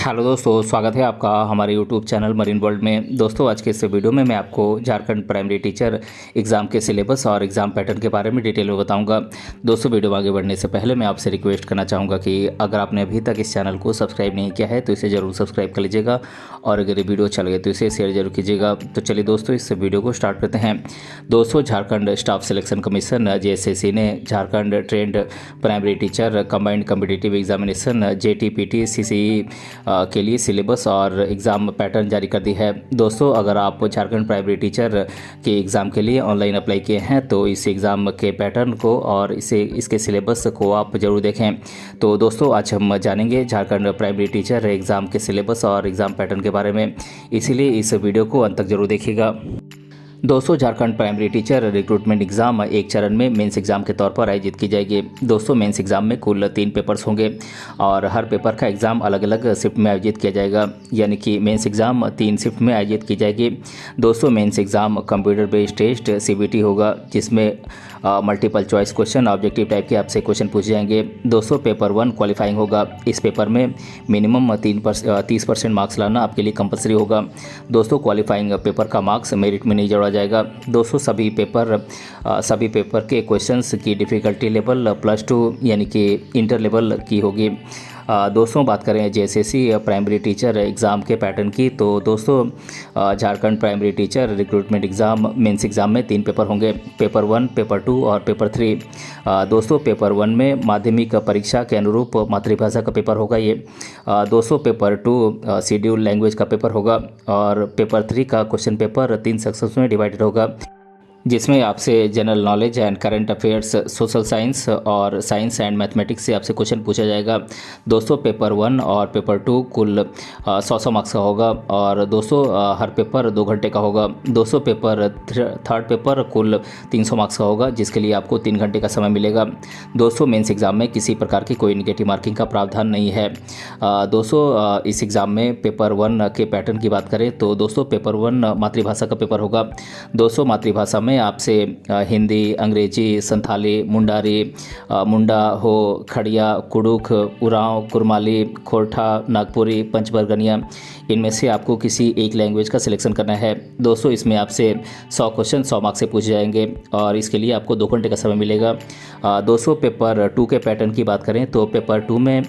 Hello दोस्तों, स्वागत है आपका हमारे यूट्यूब चैनल मरीन वर्ल्ड में। दोस्तों, आज के इस वीडियो में मैं आपको झारखंड प्राइमरी टीचर एग्ज़ाम के सिलेबस और एग्ज़ाम पैटर्न के बारे में डिटेल में बताऊंगा। दोस्तों, वीडियो में आगे बढ़ने से पहले मैं आपसे रिक्वेस्ट करना चाहूँगा कि अगर आपने अभी तक इस चैनल को सब्सक्राइब नहीं किया है तो इसे ज़रूर सब्सक्राइब कर लीजिएगा और अगर ये वीडियो अच्छा लगे तो इसे शेयर जरूर कीजिएगा। तो चलिए दोस्तों, इस वीडियो को स्टार्ट करते हैं। दोस्तों, Jharkhand staff selection commission JSSC ने Jharkhand trend primary teacher combined competitive examination JTPT CCE के लिए सिलेबस और एग्ज़ाम पैटर्न जारी कर दी है। दोस्तों, अगर आप झारखंड प्राइमरी टीचर के एग्ज़ाम के लिए ऑनलाइन अप्लाई किए हैं तो इस एग्ज़ाम के पैटर्न को और इसके सिलेबस को आप ज़रूर देखें। तो दोस्तों, आज हम जानेंगे झारखंड प्राइमरी टीचर एग्ज़ाम के सिलेबस और एग्ज़ाम पैटर्न के बारे में, इसीलिए इस वीडियो को अंत तक जरूर देखिएगा। दोस्तों, Jharkhand primary teacher recruitment exam एक चरण में मेंस एग्ज़ाम के तौर पर आयोजित की जाएगी। दोस्तों, मेंस एग्ज़ाम में कुल 3 पेपर्स होंगे और हर पेपर का एग्ज़ाम अलग अलग शिफ्ट में आयोजित किया जाएगा, यानी कि मेंस एग्ज़ाम 3 शिफ्ट में आयोजित की जाएगी। दोस्तों, mains exam computer based test CBT होगा, जिसमें multiple choice question objective type के आपसे क्वेश्चन पूछे जाएंगे। दोस्तों, पेपर 1 क्वालिफाइंग होगा। इस पेपर में मिनिमम 30% मार्क्स लाना आपके लिए कंपलसरी होगा। दोस्तों, क्वालिफाइंग पेपर का मार्क्स मेरिट में नहीं जोड़ा जाएगा। दोस्तों, सभी पेपर के क्वेश्चंस की डिफ़िकल्टी लेवल +2 यानी कि इंटर लेवल की होगी। दोस्तों, बात करें JSSC प्राइमरी टीचर एग्ज़ाम के पैटर्न की, तो दोस्तों Jharkhand primary teacher recruitment exam mains exam में 3 पेपर होंगे, पेपर 1, पेपर 2 और पेपर 3। दोस्तों, पेपर 1 में माध्यमिक परीक्षा के अनुरूप मातृभाषा का पेपर होगा ये। दोस्तों, पेपर 2 शेड्यूल लैंग्वेज का पेपर होगा और पेपर 3 का क्वेश्चन पेपर 3 सेक्शंस में डिवाइडेड होगा, जिसमें आपसे general knowledge and current affairs, social science और साइंस एंड मैथमेटिक्स से आपसे क्वेश्चन पूछा जाएगा। दोस्तों, पेपर 1 और पेपर 2 कुल 100 मार्क्स का होगा और दोस्तों हर पेपर 2 घंटे का होगा। दोस्तों, थर्ड पेपर कुल 300 मार्क्स का होगा, जिसके लिए आपको 3 घंटे का समय मिलेगा। दोस्तों, मेंस एग्ज़ाम में किसी प्रकार की कोई नेगेटिव मार्किंग का प्रावधान नहीं है। दोस्तों, इस एग्ज़ाम में पेपर 1 के पैटर्न की बात करें तो दोस्तों पेपर 1 मातृभाषा का पेपर होगा। दोस्तों, मातृभाषा में आपसे हिंदी, अंग्रेजी, संथाली, मुंडारी, मुंडा हो, खड़िया, कुड़ुख, उरांव, कुरमाली, खोरठा, नागपुरी, पंचबरगनिया, इनमें से आपको किसी एक लैंग्वेज का सिलेक्शन करना है। दोस्तों, इसमें आपसे 100 क्वेश्चन 100 मार्क्स से पूछे जाएंगे और इसके लिए आपको 2 घंटे का समय मिलेगा। दोस्तों, पेपर 2 के पैटर्न की बात करें तो पेपर 2 में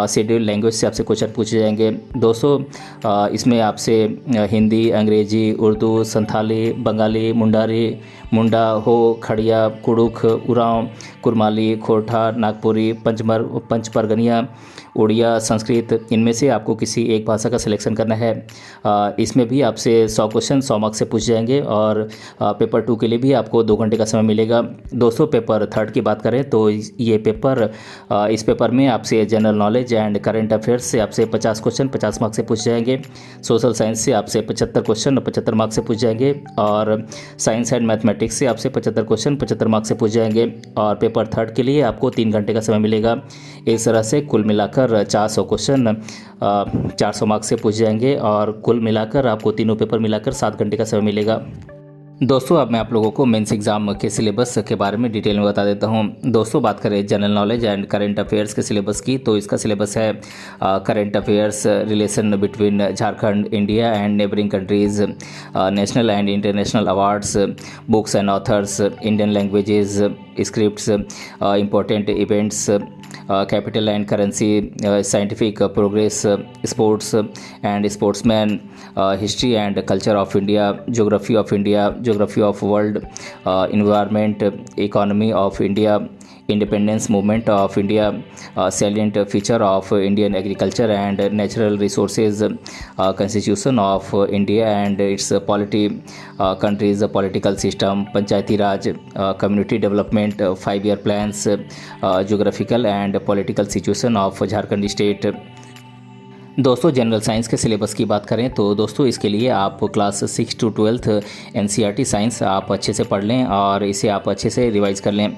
शेड्यूल लैंग्वेज से आपसे क्वेश्चन पूछे जाएंगे। दोस्तों, इसमें आपसे हिंदी, अंग्रेजी, उर्दू, संथाली, बंगाली, मुंडारी, मुंडा हो, खड़िया, कुड़ुख, उरांव, कुरमाली, खोरठा, नागपुरी, पंचपरगनिया, उड़िया, संस्कृत, इनमें से आपको किसी एक भाषा का सिलेक्शन करना है। इसमें भी आपसे 100 क्वेश्चन 100 मार्क्स से पूछे जाएंगे और पेपर 2 के लिए भी आपको 2 घंटे का समय मिलेगा। दोस्तों, पेपर 3 की बात करें तो इस पेपर में आपसे general knowledge and current affairs से आपसे 50 क्वेश्चन 50 मार्क्स से पूछे जाएंगे, सोशल साइंस से आपसे 75 क्वेश्चन 75 मार्क्स से पूछे जाएंगे और साइंस एंड मैथमेटिक्स से आपसे 75 क्वेश्चन 75 मार्क्स से पूछे जाएंगे और पेपर 3 के लिए आपको 3 घंटे का समय मिलेगा। इस तरह से कुल मिलाकर 400 क्वेश्चन 400 मार्क्स से पूछे जाएंगे और कुल मिलाकर आपको तीनों पेपर मिलाकर 7 घंटे का समय मिलेगा। दोस्तों, अब मैं आप लोगों को मेंस एग्ज़ाम के सिलेबस के बारे में डिटेल में बता देता हूं। दोस्तों, बात करें general knowledge and current affairs के सिलेबस की, तो इसका सिलेबस है current affairs, relation between Jharkhand, India and neighbouring countries, national and international awards, books and authors, Indian languages, scripts, important events, capital and currency, scientific progress, sports and sportsman, history and culture of India, geography of India, geography of world, environment, economy of India, independence movement of India, salient feature of Indian agriculture and natural resources, constitution of India and it's polity, countries political system, Panchayati Raj, community development, 5 year plans, geographical and political situation of Jharkhand state. दोस्तों, general science के syllabus की बात करें तो दोस्तों इसके लिए आप क्लास 6 to 12 NCERT साइंस आप अच्छे से पढ़ लें और इसे आप अच्छे से रिवाइज कर लें।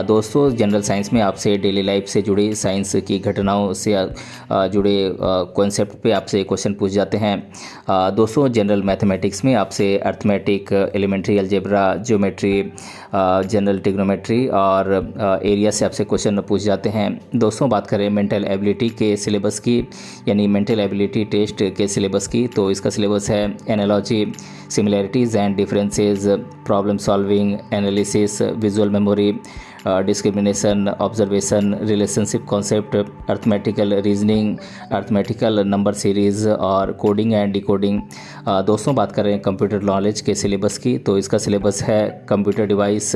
दोस्तों, जनरल साइंस में आपसे डेली लाइफ से जुड़ी साइंस की घटनाओं से जुड़े कॉन्सेप्ट पे आपसे क्वेश्चन पूछ जाते हैं। दोस्तों, जनरल मैथमेटिक्स में आपसे arithmetic, elementary algebra, geometry, general trigonometry और एरिया से आपसे क्वेश्चन पूछ जाते हैं। दोस्तों, बात करें मेंटल एबिलिटी के सिलेबस की, यानी यानी मेंटल एबिलिटी टेस्ट के सिलेबस की। तो इसका सिलेबस है analogy, similarities and differences, problem solving, analysis, visual memory, discrimination, observation, relationship concept, arithmetical reasoning, arithmetical number series और कोडिंग एंड डिकोडिंग। दोस्तों बात कर रहे हैं कंप्यूटर नॉलेज के सिलेबस की। तो इसका सिलेबस है computer device,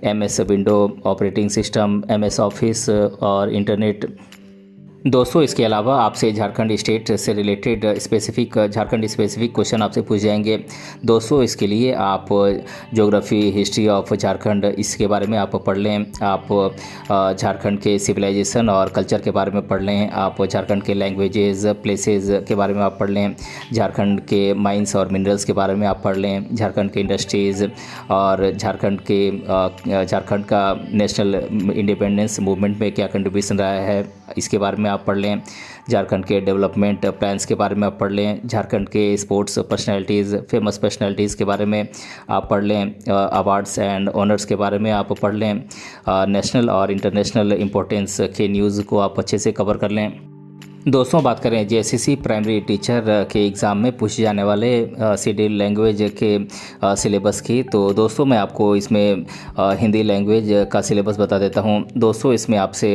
MS window operating system, MS office और इंटरनेट। दोस्तों इसके अलावा आपसे झारखंड स्टेट से रिलेटेड झारखंड स्पेसिफिक क्वेश्चन आपसे पूछ जाएंगे। दोस्तों इसके लिए आप ज्योग्राफी, हिस्ट्री ऑफ झारखंड इसके बारे में आप पढ़ लें। आप झारखंड के सिविलाइजेशन और कल्चर के बारे में पढ़ लें। आप झारखंड के लैंग्वेजेस, प्लेसेस के बारे में आप पढ़ लें। झारखंड के माइंस और मिनरल्स के बारे में आप पढ़ लें। झारखंड के इंडस्ट्रीज़ और झारखंड का नेशनल इंडिपेंडेंस मूवमेंट में क्या कंट्रीब्यूशन रहा है इसके बारे में आप पढ़ लें। झारखंड के डेवलपमेंट प्लान्स के बारे में आप पढ़ लें। झारखंड के स्पोर्ट्स पर्सनैलिटीज़, फेमस पर्सनैलिटीज़ के बारे में आप पढ़ लें। अवार्ड्स एंड ऑनर्स के बारे में आप पढ़ लें। नेशनल और इंटरनेशनल इम्पोर्टेंस के न्यूज़ को आप अच्छे से कवर कर लें। दोस्तों बात करें JSCC प्राइमरी टीचर के एग्ज़ाम में पूछे जाने वाले शेड्यूल लैंग्वेज के सिलेबस की। तो दोस्तों मैं आपको इसमें हिंदी लैंग्वेज का सिलेबस बता देता हूं। दोस्तों इसमें आपसे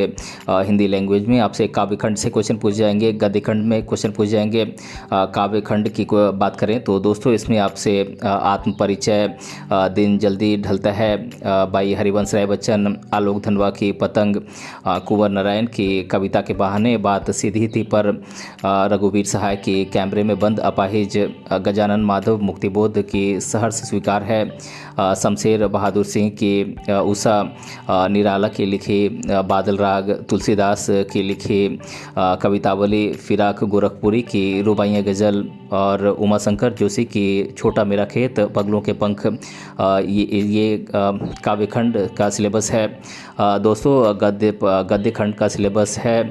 हिंदी लैंग्वेज में आपसे काव्य खंड से क्वेश्चन पूछ जाएंगे, गद्य खंड में क्वेश्चन पूछ जाएंगे। काव्य खंड की बात करें तो दोस्तों इसमें आपसे आत्म परिचय, दिन जल्दी ढलता है बाई हरिवंश राय बच्चन, आलोक धनवा की पतंग, कुंवर नारायण की कविता के बहाने, बात सीधी थी पर, रघुवीर सहाय की कैमरे में बंद अपाहिज, गजानन माधव मुक्तिबोध की सहर्ष स्वीकार है, शमशेर बहादुर सिंह की उषा निराला की लिखी बादल राग, तुलसीदास की लिखी कवितावली, फिराक गोरखपुरी की रुबाइयाँ गज़ल और उमाशंकर जोशी की छोटा मेरा खेत, पगलों के पंख। ये काव्यखंड का सिलेबस है। दोस्तों गद्य खंड का सिलेबस है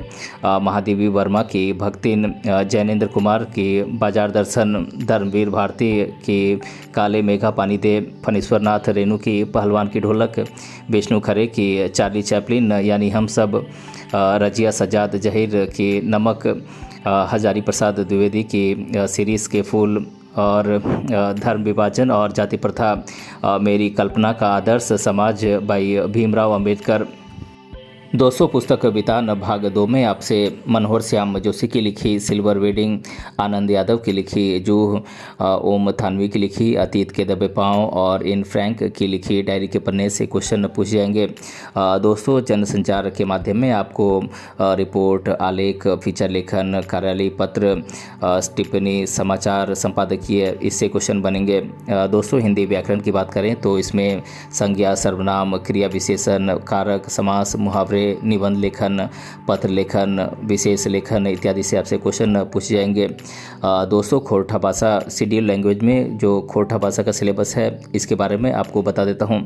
महादेवी वर्मा की भक्तिन, जैनेन्द्र कुमार की बाजार दर्शन, धर्मवीर भारती की काले मेघा पानी दे, फणीश्वर नाथ रेणु की पहलवान की ढोलक, विष्णु खरे की चार्ली चैपलिन यानी हम सब, रजिया सजाद जहीर की नमक, हजारी प्रसाद द्विवेदी की सीरीज़ के फूल और धर्म विभाजन और जाति प्रथा मेरी कल्पना का आदर्श समाज बाई भीमराव अंबेडकर। दोस्तों पुस्तक वितान भाग 2 में आपसे मनोहर श्याम जोशी की लिखी सिल्वर वेडिंग, आनंद यादव की लिखी जूह, ओम थानवी की लिखी अतीत के दबे पाँव और इन फ्रैंक की लिखी डायरी के पन्ने से क्वेश्चन पूछे जाएंगे। दोस्तों जनसंचार के माध्यम में आपको रिपोर्ट, आलेख, फीचर लेखन, कार्यालय पत्र, टिप्पणी, समाचार, संपादकीय इससे क्वेश्चन बनेंगे। दोस्तों हिंदी व्याकरण की बात करें तो इसमें संज्ञा, सर्वनाम, क्रिया विशेषण, कारक, समास, मुहावरे, निबंध लेखन, पत्र लेखन, विशेष लेखन इत्यादि से आपसे क्वेश्चन पूछे जाएंगे। दोस्तों खोरठा भाषा शेड्यूल लैंग्वेज में जो खोरठा भाषा का सिलेबस है इसके बारे में आपको बता देता हूं।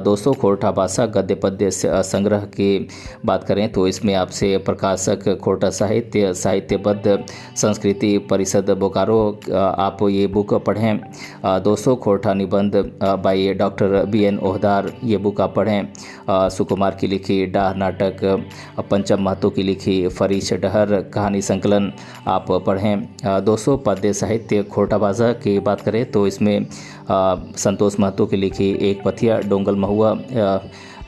दोस्तों खोरठा भाषा गद्य पद्य संग्रह की बात करें तो इसमें आपसे प्रकाशक खोरठा साहित्य, साहित्यबद्ध संस्कृति परिषद बोकारो, आप ये बुक पढ़ें। दोस्तों खोरठा निबंध बाई डॉक्टर BN ओहदार, ये बुक आप पढ़ें। सुकुमार की लिखी डाह नाटक, पंचम महतो की लिखी फरीश डहर कहानी संकलन आप पढ़ें। दोस्तों पद्य साहित्य खोरठा भाषा की बात करें तो इसमें संतोष महतो की लिखी एक पथिया डोंगल महुआ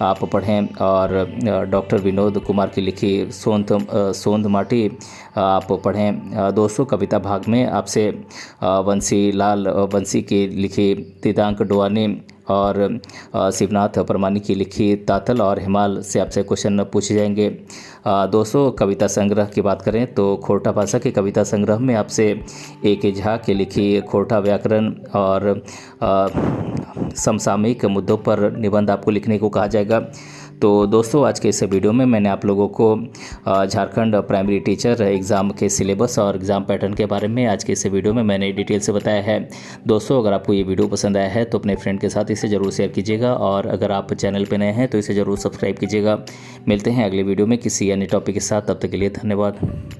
आप पढ़ें और डॉक्टर विनोद कुमार की लिखी सोंध माटी आप पढ़ें। दोस्तों कविता भाग में आपसे वंशी की लिखी तीतांक डोआनी और शिवनाथ परमानी की लिखी तातल और हिमाल से आपसे क्वेश्चन पूछे जाएंगे। दोस्तों कविता संग्रह की बात करें तो खोरठा भाषा के कविता संग्रह में आपसे A.K. झा की लिखी खोरठा व्याकरण और समसामयिक मुद्दों पर निबंध आपको लिखने को कहा जाएगा। तो दोस्तों आज के इस वीडियो में मैंने आप लोगों को झारखंड प्राइमरी टीचर एग्ज़ाम के सिलेबस और एग्ज़ाम पैटर्न के बारे में आज के इस वीडियो में मैंने डिटेल से बताया है। दोस्तों अगर आपको ये वीडियो पसंद आया है तो अपने फ्रेंड के साथ इसे ज़रूर शेयर कीजिएगा और अगर आप चैनल पर नए हैं तो इसे ज़रूर सब्सक्राइब कीजिएगा। मिलते हैं अगले वीडियो में किसी अन्य टॉपिक के साथ, तब तक के लिए धन्यवाद।